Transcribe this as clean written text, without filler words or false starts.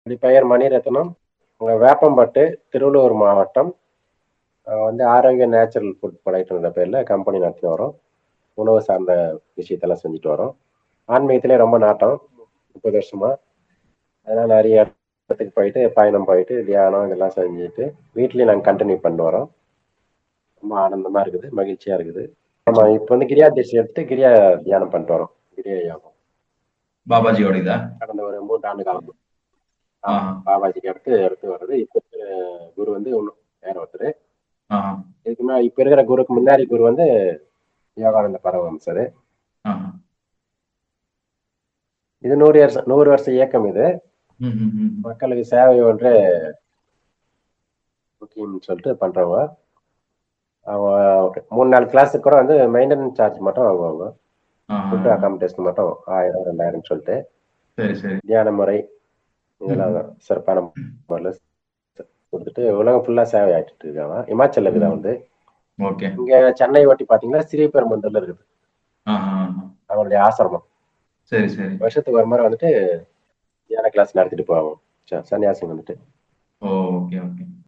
என்னுடைய பெயர் மணிரத்னம். வேப்பம்பட்டு, திருவள்ளூர் மாவட்டம். வந்து ஆரோக்கிய நேச்சுரல் ஃபுட் ப்ராடக்ட்ன்ற பேர்ல கம்பெனி நடத்திட்டு வரோம். உணவு சார்ந்த விஷயத்தெல்லாம் செஞ்சுட்டு வரோம். ஆன்மீகத்திலே ரொம்ப நாட்டம் 30 வருஷமா. அதனால நெறைய இடத்துக்கு போயிட்டு, பயணம் போயிட்டு, தியானம் இதெல்லாம் செஞ்சுட்டு, வீட்லயும் நாங்க கன்டின்யூ பண்ணிட்டு வரோம். ரொம்ப ஆனந்தமா இருக்குது, மகிழ்ச்சியா இருக்குது. ஆமா, இப்ப வந்து கிரியா தீட்சை எடுத்து கிரியா தியானம் பண்ணிட்டு வரோம். கிரியா யோகம். பாபாஜியோட இதா? கடந்த ஒரு 3 ஆண்டு காலமா. ஆமா. ஆஹா. பாபாஜிக்கு அடுத்து அடுத்து வருது. இப்ப இருக்கிற குரு வந்து இன்னும் வேற ஒருத்தரு. ஆஹா. இப்ப இருக்கிற குருக்கு முன்னாடி குரு வந்து யோகானந்த பரமஹம்சரு. ஆஹா. இது 100 வருஷ இயக்கம் இது. ம், ம், ம். மக்களுக்கு சேவை ஒன்றே முக்கியம்னு சொல்லிட்டு பண்றவங்க. அவங்க 3 நாள் கிளாஸுக்கு கூட வந்து மெயின்டெனன்ஸ் சார்ஜ் மட்டும் வாங்குவாங்க. ஆஹா. ஃபுட் அகாமடேஷன் மட்டும் 1000 2000 சொல்லிட்டு சரி, சரி. தியான முறை இதெல்லாம் ம், சிறப்பான முறையில் கொடுத்துட்டு உலகம் ஃபுல்லா சேவை ஆயிட்டு இருக்காங்க. இமாச்சல் ம். இருக்குதா வந்து ஓகே. இங்க சென்னை ஒட்டி பாத்தீங்கன்னா ஸ்ரீபெரும்புதூர்ல இருக்குது ஆஹா, ஆஹா. அவங்களுடைய ஆசிரமம். சரி, சரி. வருஷத்துக்கு ஒரு முறை வந்துட்டு தியான கிளாஸ் நடத்திட்டு போவாங்க. சன்னியாசி வந்துட்டு ஓ! Okay, okay.